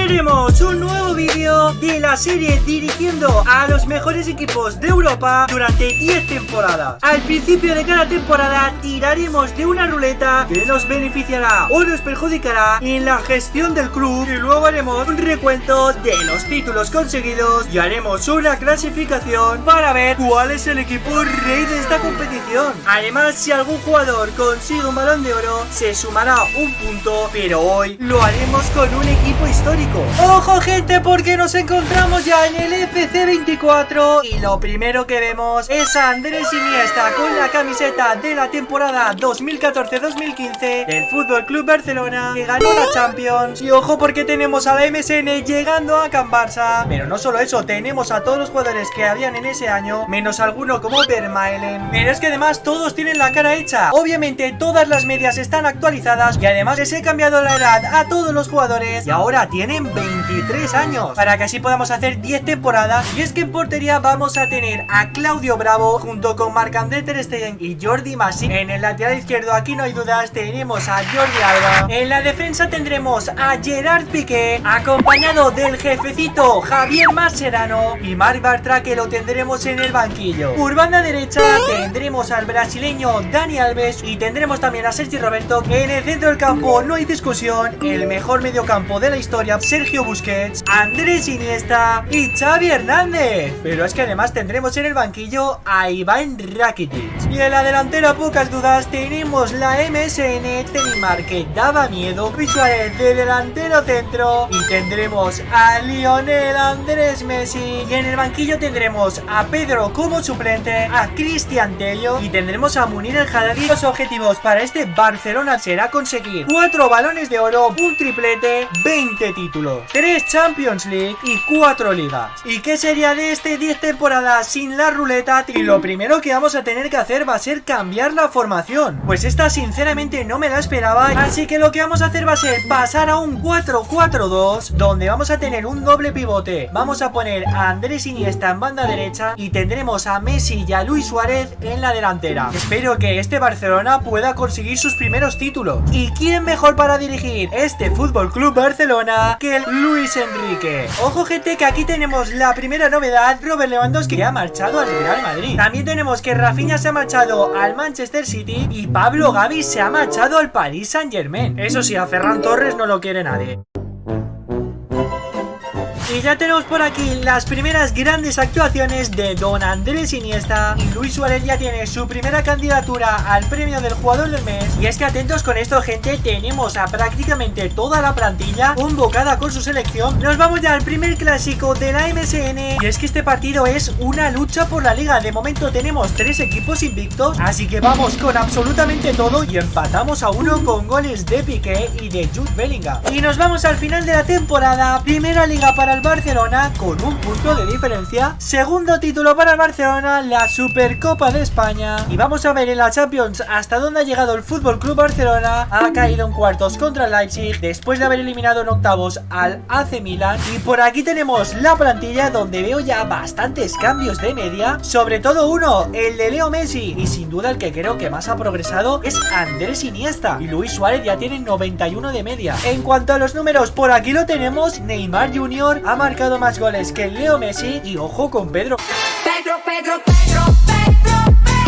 tenemos un nuevo vídeo de la serie dirigiendo a los mejores equipos de Europa durante 10 temporadas. Al principio de cada temporada tiraremos de una ruleta que nos beneficiará o nos perjudicará en la gestión del club, y luego haremos un recuento de los títulos conseguidos y haremos una clasificación para ver cuál es el equipo rey de esta competición. Además, si algún jugador consigue un balón de oro, se sumará un punto, pero hoy lo haremos con un equipo histórico. ¡Ojo, gente! Porque nos encontramos ya en el FC 24 y lo primero que vemos es a Andrés Iniesta con la camiseta de la temporada 2014-2015 del Fútbol Club Barcelona, que ganó la Champions. Y ojo, porque tenemos a la MSN llegando a Can Barça. Pero no solo eso, tenemos a todos los jugadores que habían en ese año, menos alguno como Vermaelen. Pero es que además todos tienen la cara hecha. Obviamente todas las medias están actualizadas y además les he cambiado la edad a todos los jugadores y ahora tienen 23 años, para que así podamos hacer 10 temporadas. Y es que en portería vamos a tener a Claudio Bravo junto con Marc-André ter Stegen y Jordi Masip. En el lateral izquierdo, aquí no hay dudas, tenemos a Jordi Alba. En la defensa tendremos a Gerard Piqué, acompañado del jefecito Javier Mascherano, y Marc Bartra, que lo tendremos en el banquillo. Por banda derecha tendremos al brasileño Dani Alves y tendremos también a Sergi Roberto. En el centro del campo no hay discusión, el mejor mediocampo de la historia, Sergio Busquets, Andrés Iniesta y Xavi Hernández. Pero es que además tendremos en el banquillo a Iván Rakitic. Y en la delantera, pocas dudas, tenemos la MSN Neymar, que daba miedo, Luis Suárez de delantero centro, y tendremos a Lionel Andrés Messi. Y en el banquillo tendremos a Pedro como suplente, a Cristian Tello y tendremos a Munir El Haddadi. Los objetivos para este Barcelona será conseguir 4 balones de oro, un triplete, 20 títulos, 3 Champions League y 4 ligas. ¿Y qué sería de este 10 temporadas sin la ruleta? Y lo primero que vamos a tener que hacer va a ser cambiar la formación, pues esta sinceramente no me la esperaba. Así que lo que vamos a hacer va a ser pasar a un 4-4-2, donde vamos a tener un doble pivote. Vamos a poner a Andrés Iniesta en banda derecha y tendremos a Messi y a Luis Suárez en la delantera. Espero que este Barcelona pueda conseguir sus primeros títulos. ¿Y quién mejor para dirigir este Fútbol Club Barcelona que el Luis Enrique? Ojo, gente, que aquí tenemos la primera novedad: Robert Lewandowski, que ha marchado al Real Madrid. También tenemos que Rafinha se ha marchado al Manchester City y Pablo Gavi se ha marchado al Paris Saint-Germain. Eso sí, a Ferran Torres no lo quiere nadie. Y ya tenemos por aquí las primeras grandes actuaciones de don Andrés Iniesta, y Luis Suárez ya tiene su primera candidatura al premio del jugador del mes. Y es que atentos con esto, gente, tenemos a prácticamente toda la plantilla convocada con su selección. Nos vamos ya al primer clásico de la MSN, y es que este partido es una lucha por la liga. De momento tenemos 3 equipos invictos, así que vamos con absolutamente todo y empatamos a 1 con goles de Piqué y de Jude Bellingham. Y nos vamos al final de la temporada. Primera liga para el Barcelona con un punto de diferencia, segundo título para el Barcelona, la Supercopa de España, y vamos a ver en la Champions hasta dónde ha llegado el Fútbol Club Barcelona. Ha caído en cuartos contra el Leipzig después de haber eliminado en octavos al AC Milan. Y por aquí tenemos la plantilla, donde veo ya bastantes cambios de media, sobre todo uno, el de Leo Messi, y sin duda el que creo que más ha progresado es Andrés Iniesta, y Luis Suárez ya tiene 91 de media. En cuanto a los números, por aquí lo tenemos: Neymar Jr. ha marcado más goles que Leo Messi, y ojo con Pedro.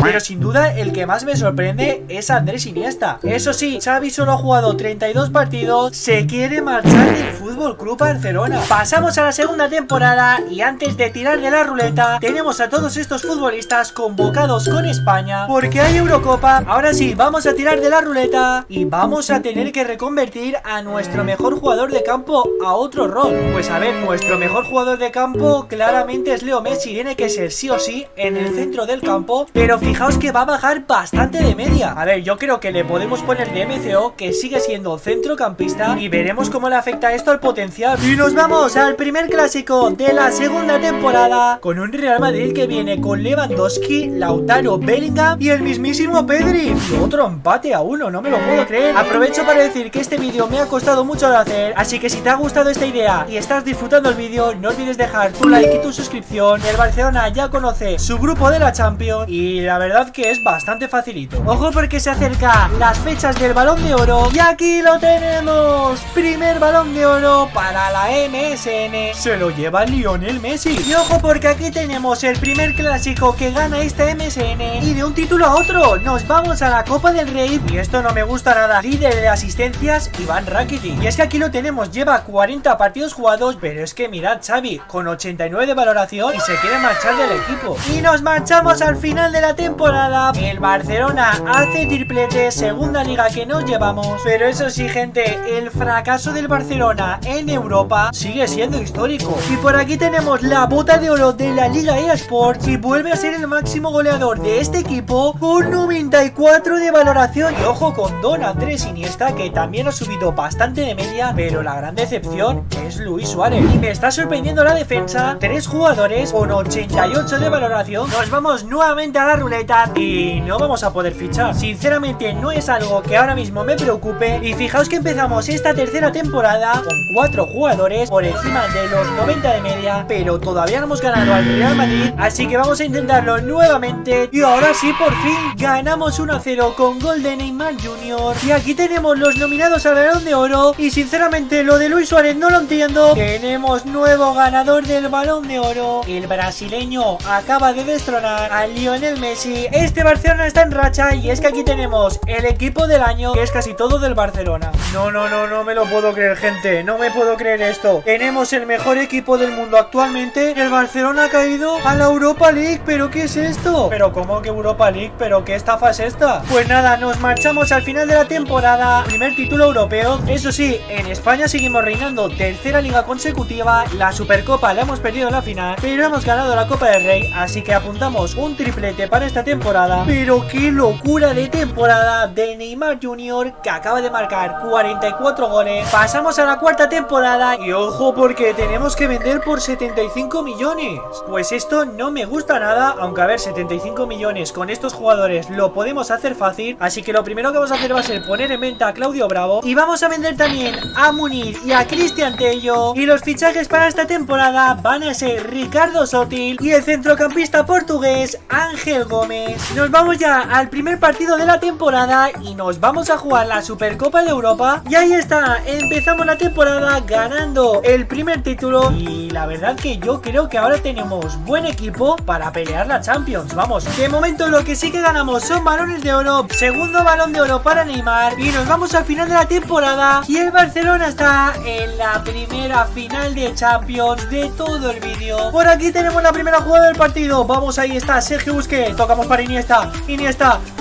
Pero sin duda el que más me sorprende es Andrés Iniesta. Eso sí, Xavi solo ha jugado 32 partidos, se quiere marchar del Fútbol Club Barcelona. Pasamos a la segunda temporada, y antes de tirar de la ruleta tenemos a todos estos futbolistas convocados con España, porque hay Eurocopa. Ahora sí, vamos a tirar de la ruleta y vamos a tener que reconvertir a nuestro mejor jugador de campo a otro rol. Pues a ver, nuestro mejor jugador de campo claramente es Leo Messi, tiene que ser sí o sí en el centro del campo, pero fijaos que va a bajar bastante de media. A ver, yo creo que le podemos poner de MCO, que sigue siendo centrocampista, y veremos cómo le afecta esto al potencial. Y nos vamos al primer clásico de la segunda temporada, con un Real Madrid que viene con Lewandowski, Lautaro, Bellingham y el mismísimo Pedri. Y otro empate a 1, no me lo puedo creer. Aprovecho para decir que este vídeo me ha costado mucho de hacer, así que si te ha gustado esta idea y estás disfrutando el vídeo, no olvides dejar tu like y tu suscripción. El Barcelona ya conoce su grupo de la Champions, y la verdad que es bastante facilito. Ojo porque se acerca las fechas del Balón de Oro y aquí lo tenemos. Primer Balón de Oro para la MSN. Se lo lleva Lionel Messi. Y ojo porque aquí tenemos el primer clásico que gana esta MSN y de un título a otro nos vamos a la Copa del Rey. Y esto no me gusta nada. Líder de asistencias, Iván Rakitic. Y es que aquí lo tenemos, lleva 40 partidos jugados, pero es que mirad, Xavi con 89 de valoración y se quiere marchar del equipo. Y nos marchamos al final de la temporada. El Barcelona hace triplete, segunda liga que nos llevamos. Pero eso sí, gente, el fracaso del Barcelona en Europa sigue siendo histórico. Y por aquí tenemos la bota de oro de la Liga eSports y vuelve a ser el máximo goleador de este equipo con 94 de valoración. Y ojo con Don Andrés Iniesta, que también ha subido bastante de media, pero la gran decepción es Luis Suárez. Y me está sorprendiendo la defensa, 3 jugadores con 88 de valoración. Nos vamos nuevamente a la ruleta y no vamos a poder fichar. Sinceramente no es algo que ahora mismo me preocupe. Y fijaos que empezamos esta tercera temporada con 4 jugadores por encima de los 90 de media, pero todavía no hemos ganado al Real Madrid, así que vamos a intentarlo nuevamente. Y ahora sí, por fin ganamos 1-0 con gol de Neymar Jr. Y aquí tenemos los nominados al Balón de Oro. Y sinceramente lo de Luis Suárez no lo entiendo. Tenemos nuevo ganador del Balón de Oro. El brasileño acaba de destronar a Lionel Messi. Este Barcelona está en racha y es que aquí tenemos el equipo del año, que es casi todo del Barcelona. No me lo puedo creer, gente. No me puedo creer esto. Tenemos el mejor equipo del mundo actualmente. El Barcelona ha caído a la Europa League. ¿Pero qué es esto? ¿Pero cómo que Europa League? ¿Pero qué estafa es esta? Pues nada, nos marchamos al final de la temporada. Primer título europeo. Eso sí, en España seguimos reinando, tercera liga consecutiva. La Supercopa la hemos perdido en la final, pero hemos ganado la Copa del Rey, así que apuntamos un triplete para esta temporada. Pero qué locura de temporada de Neymar Jr., que acaba de marcar 44 goles. Pasamos a la cuarta temporada y ojo porque tenemos que vender por 75 millones. Pues esto no me gusta nada, aunque a ver, 75 millones con estos jugadores lo podemos hacer fácil. Así que lo primero que vamos a hacer va a ser poner en venta a Claudio Bravo y vamos a vender también a Muniz y a Cristian Tello. Y los fichajes para esta temporada van a ser Ricardo Sottil y el centrocampista portugués Ángel Gómez. Nos vamos ya al primer partido de la temporada y nos vamos a jugar la Supercopa de Europa. Y ahí está, empezamos la temporada ganando el primer título y la verdad que yo creo que ahora tenemos buen equipo para pelear la Champions. Vamos, de momento lo que sí que ganamos son balones de oro, segundo Balón de Oro para Neymar y nos vamos al final de la temporada y el Barcelona está en la primera final de Champions de todo el vídeo. Por aquí tenemos la primera jugada del partido. Vamos, ahí está Sergio Busquets, tocamos para Iniesta,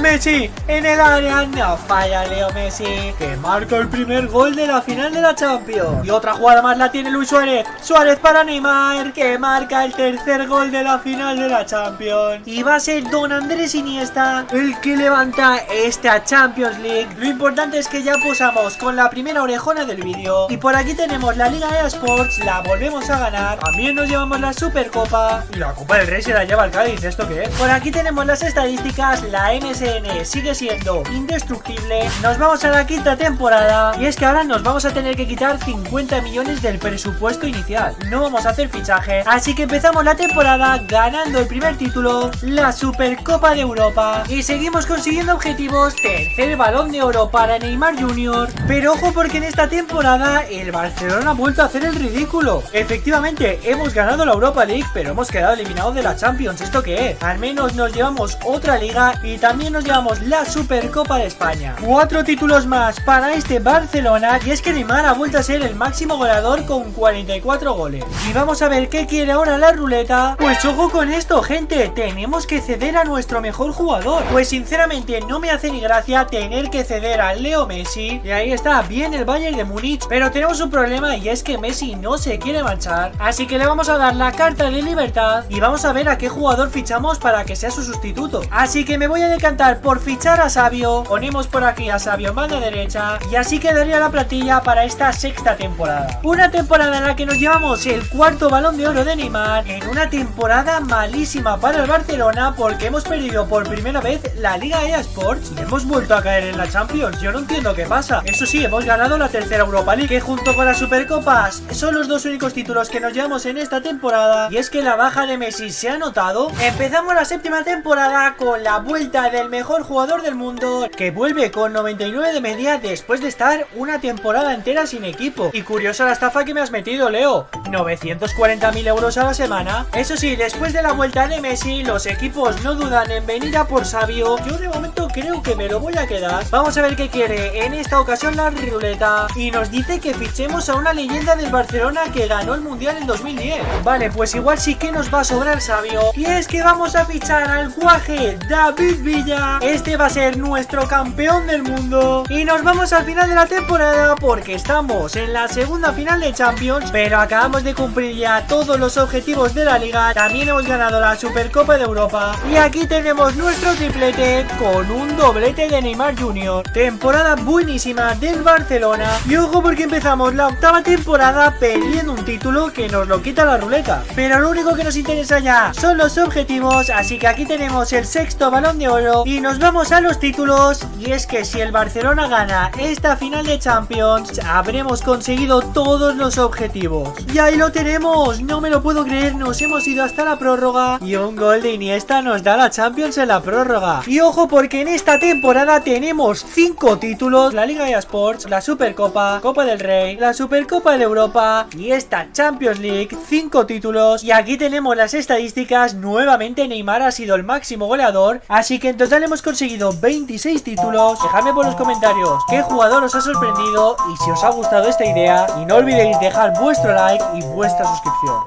Messi en el área, no falla Leo Messi, que marca el primer gol de la final de la Champions. Y otra jugada más la tiene Luis Suárez, para Neymar, que marca el tercer gol de la final de la Champions. Y va a ser Don Andrés Iniesta el que levanta esta Champions League. Lo importante es que ya posamos con la primera orejona del vídeo. Y por aquí tenemos la Liga eSports, la volvemos a ganar. También nos llevamos la Supercopa y la Copa del Rey se la lleva el Cádiz. ¿Esto qué es? Por aquí tenemos las estadísticas. La MSN sigue siendo indestructible. Nos vamos a la quinta temporada y es que ahora nos vamos a tener que quitar 50 millones del presupuesto inicial. No vamos a hacer fichaje, así que empezamos la temporada ganando el primer título, la Supercopa de Europa, y seguimos consiguiendo objetivos. Tercer Balón de Oro para Neymar Jr. Pero ojo porque en esta temporada el Barcelona ha vuelto a hacer el ridículo. Efectivamente, hemos ganado la Europa League, pero hemos quedado eliminados de la Champions. ¿Esto qué es? Al menos nos llevamos otra liga y también nos llevamos la Supercopa de España. 4 títulos más para este Barcelona y es que Neymar ha vuelto a ser el máximo goleador con 44 goles. Y vamos a ver qué quiere ahora la ruleta. Pues ojo con esto, gente, tenemos que ceder a nuestro mejor jugador. Pues sinceramente no me hace ni gracia tener que ceder a Leo Messi. Y ahí está, bien el Bayern de Múnich, pero tenemos un problema y es que Messi no se quiere marchar. Así que le vamos a dar la carta de libertad y vamos a ver a qué jugador fichamos para que sea su sustituto. Así que me voy a decantar por fichar a Savio. Ponemos por aquí a Savio en banda derecha y así quedaría la plantilla para esta sexta temporada. Una temporada en la que nos llevamos el cuarto Balón de Oro de Neymar, en una temporada malísima para el Barcelona porque hemos perdido por primera vez la Liga eSports y hemos vuelto a caer en la Champions. Yo no entiendo qué pasa. Eso sí, hemos ganado la tercera Europa League, que junto con las Supercopas son los dos únicos títulos que nos llevamos en esta temporada. Y es que la baja de Messi se ha notado. Empezamos la séptima temporada temporada con la vuelta del mejor jugador del mundo, que vuelve con 99 de media después de estar una temporada entera sin equipo. Y curiosa la estafa que me has metido, Leo, 940.000 euros a la semana. Eso sí, después de la vuelta de Messi, los equipos no dudan en venir a por Savio. Yo de momento creo que me lo voy a quedar. Vamos a ver qué quiere en esta ocasión la ruleta. Y nos dice que fichemos a una leyenda del Barcelona que ganó el Mundial en 2010. Vale, pues igual sí que nos va a sobrar Savio. Y es que vamos a fichar al guaje David Villa. Este va a ser nuestro campeón del mundo. Y nos vamos al final de la temporada porque estamos en la segunda final de Champions, pero acabamos de cumplir ya todos los objetivos de la liga. También hemos ganado la Supercopa de Europa. Y aquí tenemos nuestro triplete con un doblete de Neymar Jr. Temporada buenísima del Barcelona. Y ojo porque empezamos la octava temporada perdiendo un título que nos lo quita la ruleta. Pero lo único que nos interesa ya son los objetivos, así que aquí tenemos el sexto Balón de Oro y nos vamos a los títulos. Y es que si el Barcelona gana esta final de Champions, habremos conseguido todos los objetivos. Y ahí lo tenemos, no me lo puedo creer, nos hemos ido hasta la prórroga y un gol de Iniesta nos da la Champions en la prórroga. Y ojo porque en esta temporada tenemos 5 títulos: la Liga eSports, la Supercopa, Copa del Rey, la Supercopa de Europa y esta Champions League. 5 títulos. Y aquí tenemos las estadísticas. Nuevamente Neymar ha sido el máximo goleador, así que en total hemos conseguido 26 títulos. Dejadme por los comentarios qué jugador os ha sorprendido y si os ha gustado esta idea, y no olvidéis dejar vuestro like y vuestra suscripción.